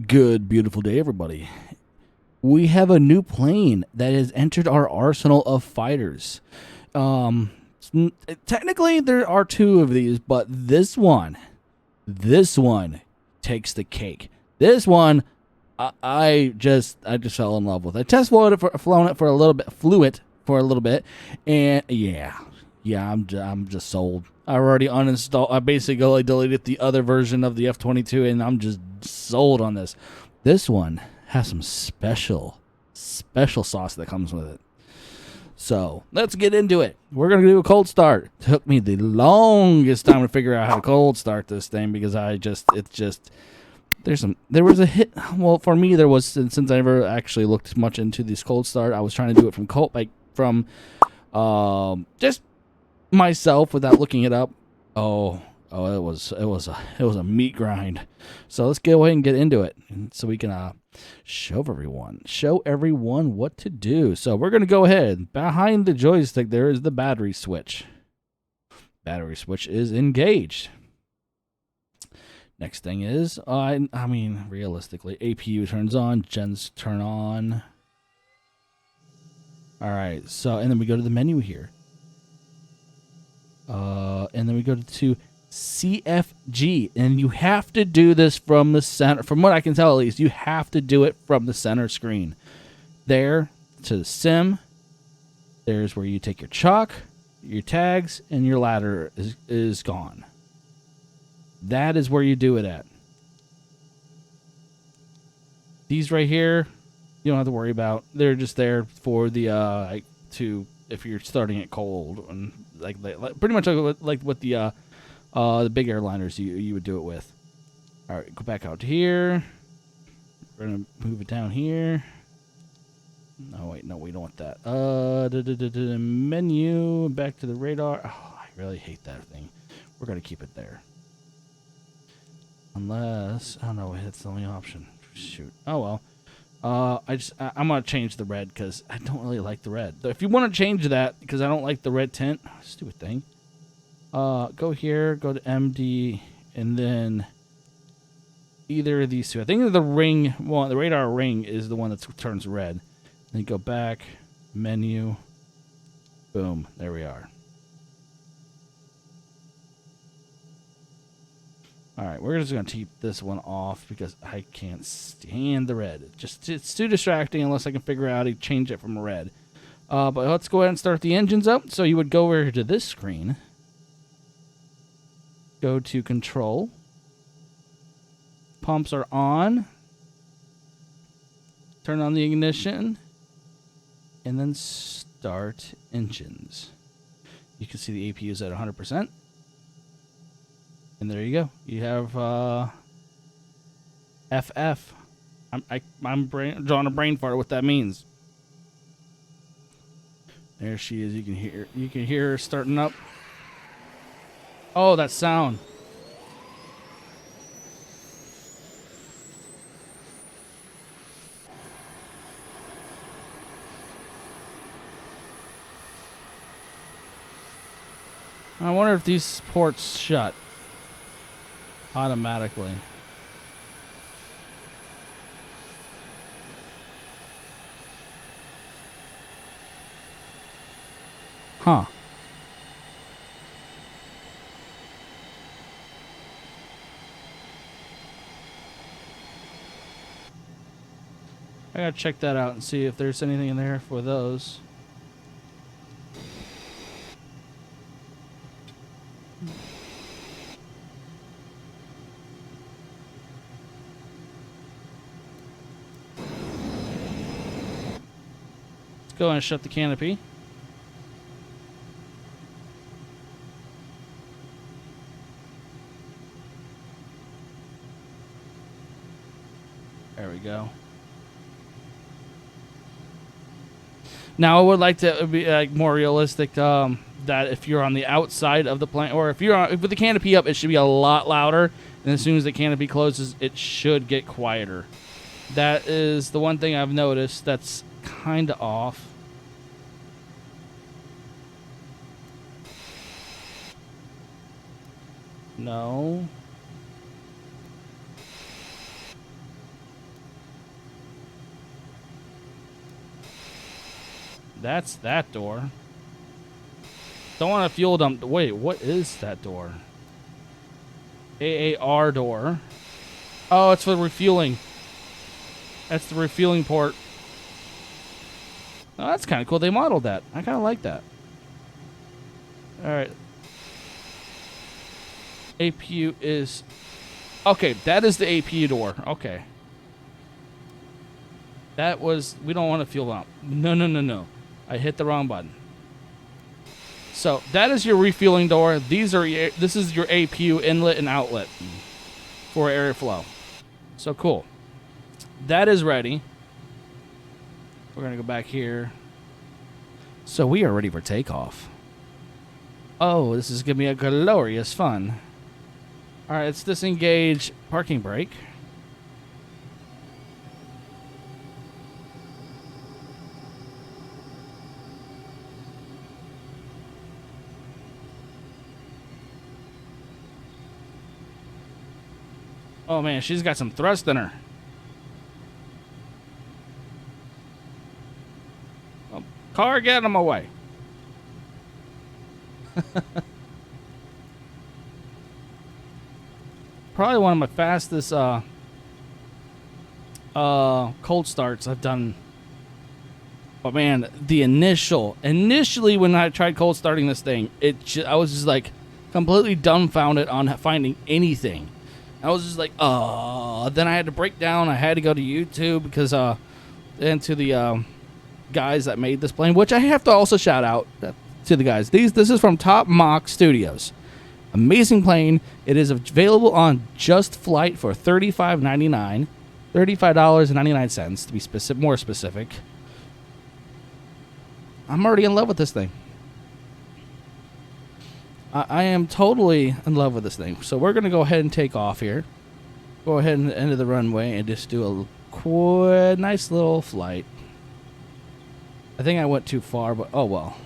Good, beautiful day, everybody. We have a new plane that has entered our arsenal of fighters. Um, Technically, there are two of these, but this one takes the cake. This one, I just fell in love with. I test flown it for a little bit, flew it for a little bit, and yeah, I'm just sold. I already uninstalled. I basically deleted the other version of the F-22, and I'm just sold on this. This one has some special sauce that comes with it. So let's get into it. We're gonna do a cold start. It took me the longest time to figure out how to cold start this thing because there was a hit. Well, for me there was since I never actually looked much into this cold start. I was trying to do it from just myself without looking it up. It was a meat grind. So let's go ahead and get into it, so we can show everyone what to do. So we're gonna go ahead. Behind the joystick there is the battery switch. Battery switch is engaged. Next thing is, I mean, realistically, APU turns on, gens turn on. All right, so and then we go to the menu here. And then we go to CFG, and you have to do this from the center. From what I can tell, at least, you have to do it from the center screen. There to the sim. There's where you take your chalk, your tags, and your ladder is gone. That is where you do it at. These right here, you don't have to worry about. They're just there for the if you're starting it cold, and like pretty much like what the big airliners you would do it with. All right, go back out to here. We're gonna move it down here. No, wait, no, we don't want that. Menu, back to the radar. Oh, I really hate that thing. We're gonna keep it there. Unless, oh no, that's the only option. Shoot. Oh well. I'm gonna change the red because I don't really like the red. If you want to change that, because I don't like the red tint, stupid thing. Go here, go to MD, and then either of these two. I think the ring one, the radar ring, is the one that turns red. Then go back, menu, boom, there we are. All right, we're just going to keep this one off because I can't stand the red. It's too distracting unless I can figure out how to change it from red. But let's go ahead and start the engines up. So you would go over to this screen. Go to control. Pumps are on. Turn on the ignition. And then start engines. You can see the APU is at 100%. And there you go. You have FF. I'm drawing a brain fart what that means. There she is. You can hear her starting up. Oh, that sound. I wonder if these ports shut automatically. Huh. I gotta check that out and see if there's anything in there for those. Let's go and shut the canopy. There we go. Now, I would like to be more realistic. That if you're on the outside of the plane, or if with the canopy up, it should be a lot louder. And as soon as the canopy closes, it should get quieter. That is the one thing I've noticed that's kind of off. No. That's that door. Don't want to fuel dump. Wait, what is that door? AAR door. Oh, it's for refueling. That's the refueling port. Oh, that's kind of cool. They modeled that. I kind of like that. All right. APU is... Okay, that is the APU door. Okay. That was... We don't want to fuel up. No, no, no, no. I hit the wrong button. So, that is your refueling door. These are... This is your APU inlet and outlet for airflow. So, cool. That is ready. We're going to go back here. So, we are ready for takeoff. Oh, this is going to be a glorious fun. All right, let's disengage parking brake. Oh, man, she's got some thrust in her. Oh, car, get out of my way. Probably one of my fastest cold starts I've done. But man, the initially when I tried cold starting this thing, I was just like completely dumbfounded on finding anything. I was just like, oh. Then I had to break down. I had to go to YouTube because and to the guys that made this plane, which I have to also shout out to the guys. This is from Top Mach Studios. Amazing plane. It is available on Just Flight for $35.99, $35.99 to be more specific. I'm already in love with this thing. I am totally in love with this thing. So we're going to go ahead and take off here. Go ahead and enter the runway and just do a nice little flight. I think I went too far, but oh well.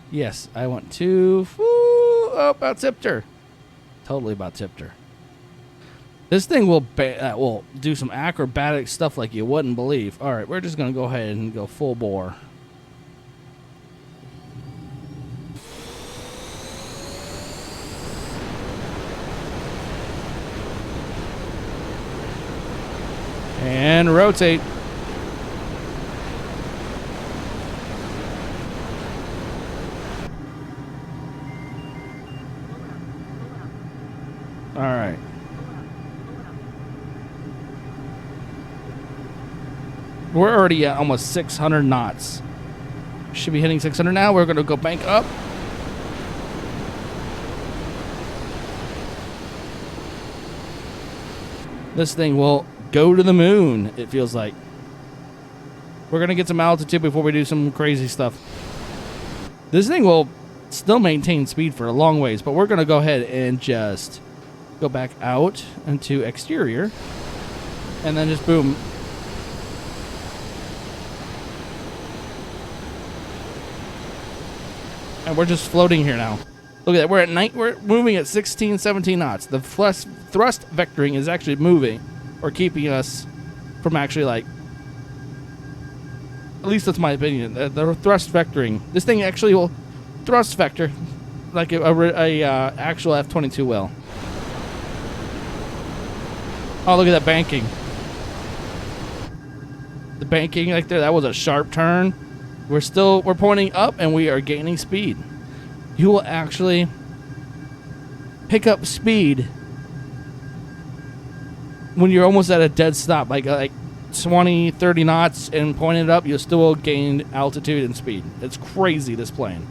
Yes, I went too... Oh, about tipped her. Totally about tipped her. This thing will do some acrobatic stuff like you wouldn't believe. All right, we're just going to go ahead and go full bore. And rotate. All right. We're already at almost 600 knots. Should be hitting 600 now. We're going to go bank up. This thing will go to the moon, it feels like. We're going to get some altitude before we do some crazy stuff. This thing will still maintain speed for a long ways, but we're going to go ahead and just go back out into exterior. And then just boom. And we're just floating here now. Look at that. We're at night. We're moving at 16, 17 knots. The thrust vectoring is actually moving or keeping us from actually, like, at least that's my opinion. The thrust vectoring. This thing actually will thrust vector like a actual F-22 will. Oh, look at that banking. The banking right there, that was a sharp turn. We're pointing up and we are gaining speed. You will actually pick up speed when you're almost at a dead stop, like 20, 30 knots, and point it up, you'll still gain altitude and speed. It's crazy, this plane.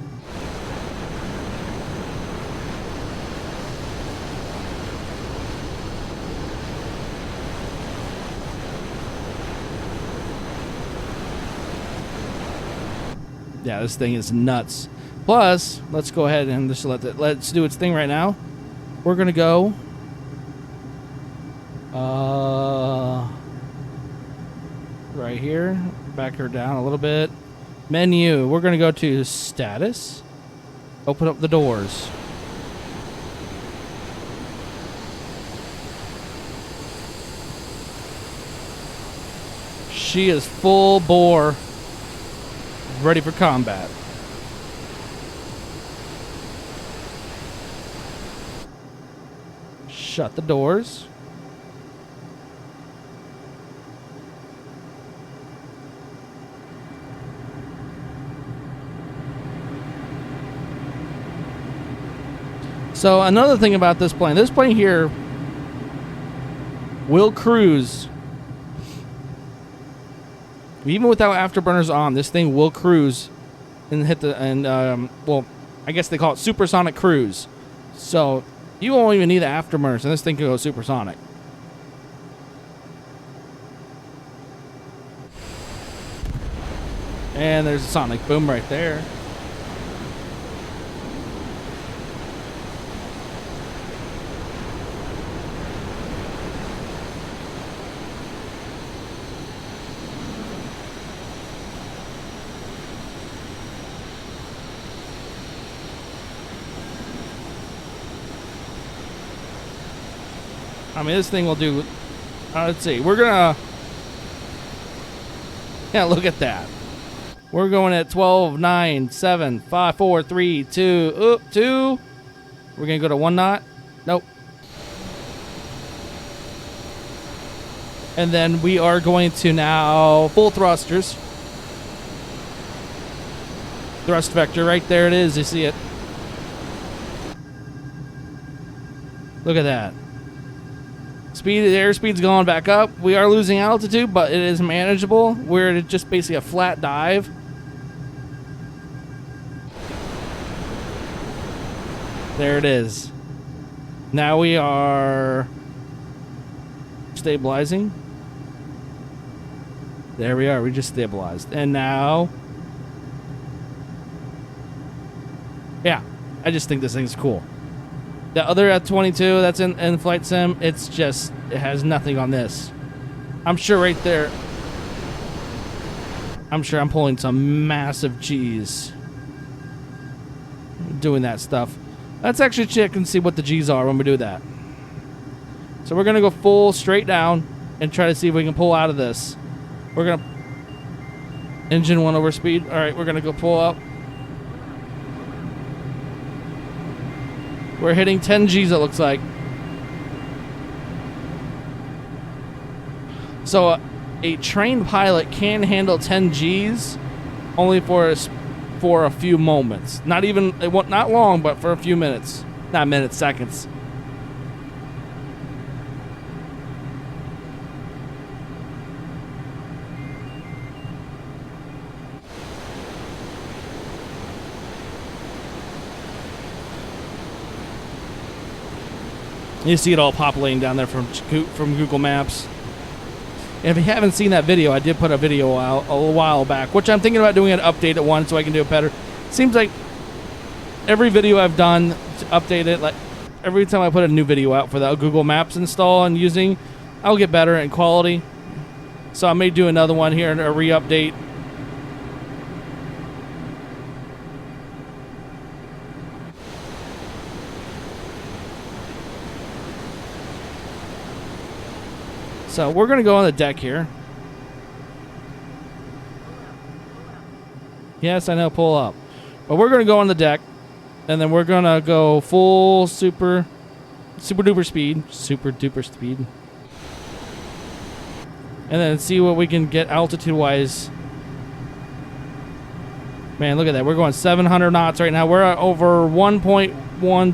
Yeah, this thing is nuts. Plus, let's go ahead and just let's do its thing right now. We're gonna go right here, back her down a little bit. Menu, we're gonna go to status, open up the doors. She is full bore. ready for combat. Shut the doors. So another thing about this plane here will cruise. Even without afterburners on, this thing will cruise and hit the, well, I guess they call it supersonic cruise. So you won't even need the afterburners, and this thing can go supersonic. And there's a sonic boom right there. I mean, this thing will do, let's see, we're gonna, yeah, look at that. We're going at 12, 9, 7, 5, 4, 3, 2, 2. We're gonna go to 1 knot. Nope. And then we are going to now full thrusters. Thrust vector, right there it is, you see it. Look at that. Speed, the airspeed's going back up. We are losing altitude, but it is manageable. We're at just basically a flat dive. There it is. Now we are stabilizing. There we are. We just stabilized. And now, yeah, I just think this thing's cool. The other F-22 that's in Flight Sim, it's just, it has nothing on this. I'm sure right there, I'm sure I'm pulling some massive G's doing that stuff. Let's actually check and see what the G's are when we do that. So we're going to go full straight down and try to see if we can pull out of this. We're going to, engine 1 over speed. All right, we're going to go pull up. We're hitting 10 G's, it looks like. So a trained pilot can handle 10 G's only for a few moments. Not even, not long, but for a few minutes. Not minutes, seconds. You see it all populating down there from Google Maps. And if you haven't seen that video, I did put a video out a while back, which I'm thinking about doing an update at one so I can do it better. Seems like every video I've done to update it, like every time I put a new video out for the Google Maps install and using, I'll get better in quality. So I may do another one here and a re-update. So we're going to go on the deck here. Yes, I know, pull up. But we're going to go on the deck, and then we're going to go full super duper speed. Super duper speed. And then see what we can get altitude-wise. Man, look at that. We're going 700 knots right now. We're at over 1.1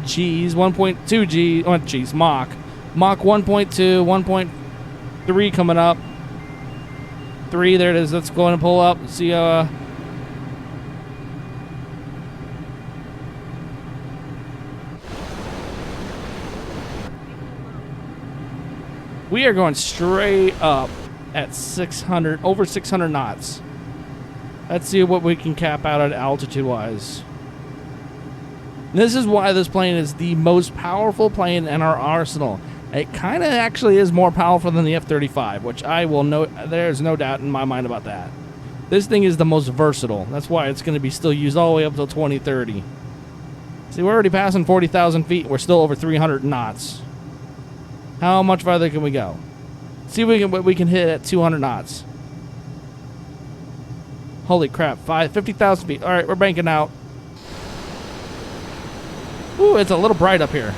Gs, 1.2 G, oh, geez, Mach. Mach 1.2, 1.3 coming up. 3, there it is. Let's go and pull up. See, we are going straight up at 600, over 600 knots. Let's see what we can cap out at altitude-wise. This is why this plane is the most powerful plane in our arsenal. It kind of actually is more powerful than the F-35, which I will note. There's no doubt in my mind about that. This thing is the most versatile. That's why it's going to be still used all the way up until 2030. See, we're already passing 40,000 feet. We're still over 300 knots. How much farther can we go? See what we can hit at 200 knots. Holy crap, 50,000 feet. All right, we're banking out. Ooh, it's a little bright up here.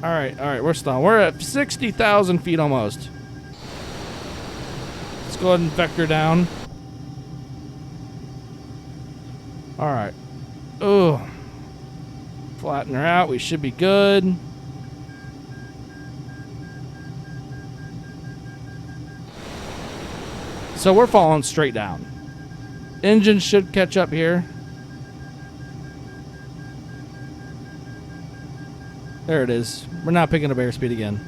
All right, we're stalling. We're at 60,000 feet almost. Let's go ahead and vector down. All right. Ooh. Flatten her out. We should be good. So we're falling straight down. Engine should catch up here. There it is. We're not picking up airspeed again.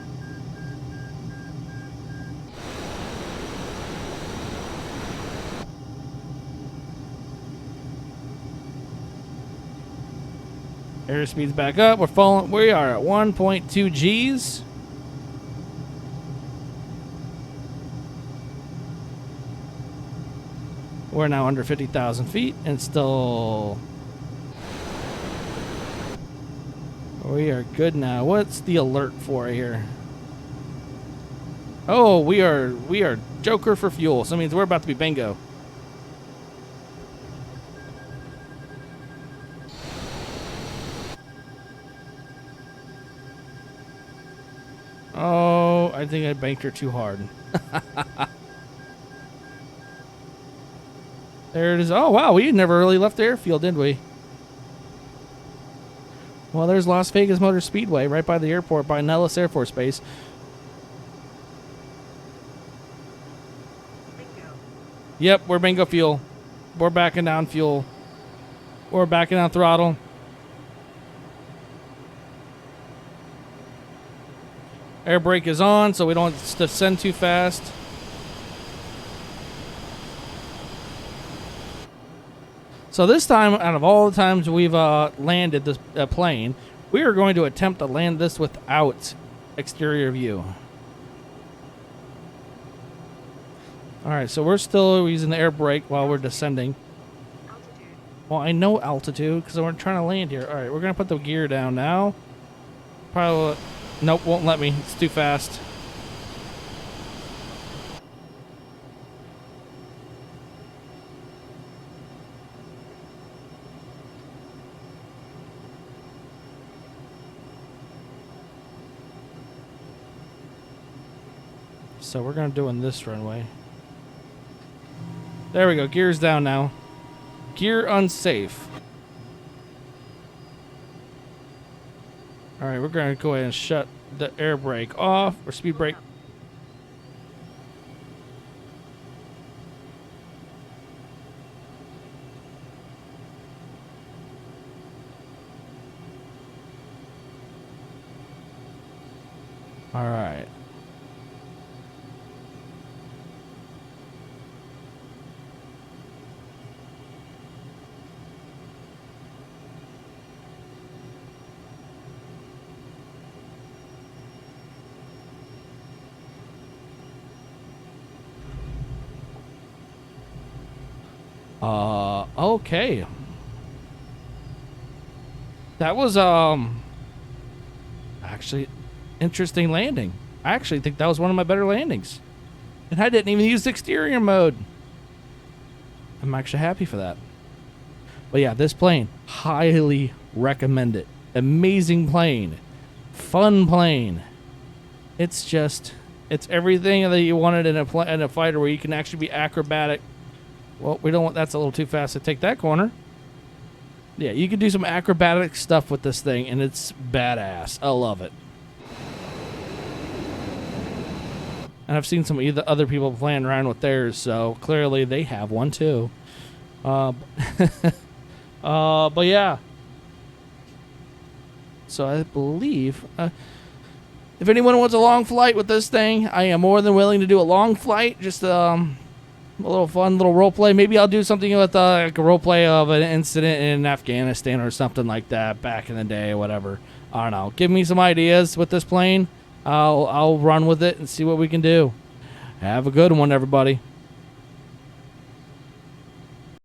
Airspeed's back up. We're falling. We are at 1.2 Gs. We're now under 50,000 feet and still. We are good now. What's the alert for here? Oh, we are Joker for fuel. So that means we're about to be bingo. Oh, I think I banked her too hard. There it is. Oh, wow. We never really left the airfield, did we? Well, there's Las Vegas Motor Speedway right by the airport, by Nellis Air Force Base. Bingo. Yep, we're bingo fuel. We're backing down fuel. We're backing down throttle. Air brake is on, so we don't descend too fast. So this time, out of all the times we've landed this plane, we are going to attempt to land this without exterior view. All right, so we're still using the air brake while we're descending. Altitude. Well, I know altitude because we're trying to land here. All right, we're going to put the gear down now. Probably, nope, won't let me. It's too fast. So we're going to do in this runway. There we go. Gear's down now. Gear unsafe. All right, we're going to go ahead and shut the air brake off, or speed brake. All right. Okay. That was, actually interesting landing. I actually think that was one of my better landings. And I didn't even use the exterior mode. I'm actually happy for that. But yeah, this plane, highly recommend it. Amazing plane. Fun plane. It's just, it's everything that you wanted in a fighter where you can actually be acrobatic. Well, we don't want, that's a little too fast to take that corner. Yeah, you can do some acrobatic stuff with this thing, and it's badass. I love it. And I've seen some other people playing around with theirs, so clearly they have one too. But yeah. So I believe, if anyone wants a long flight with this thing, I am more than willing to do a long flight. Just a little fun little role play. Maybe I'll do something with like a role play of an incident in Afghanistan or something like that back in the day or whatever. I don't know. Give me some ideas with this plane. I'll run with it and see what we can do. Have a good one, everybody.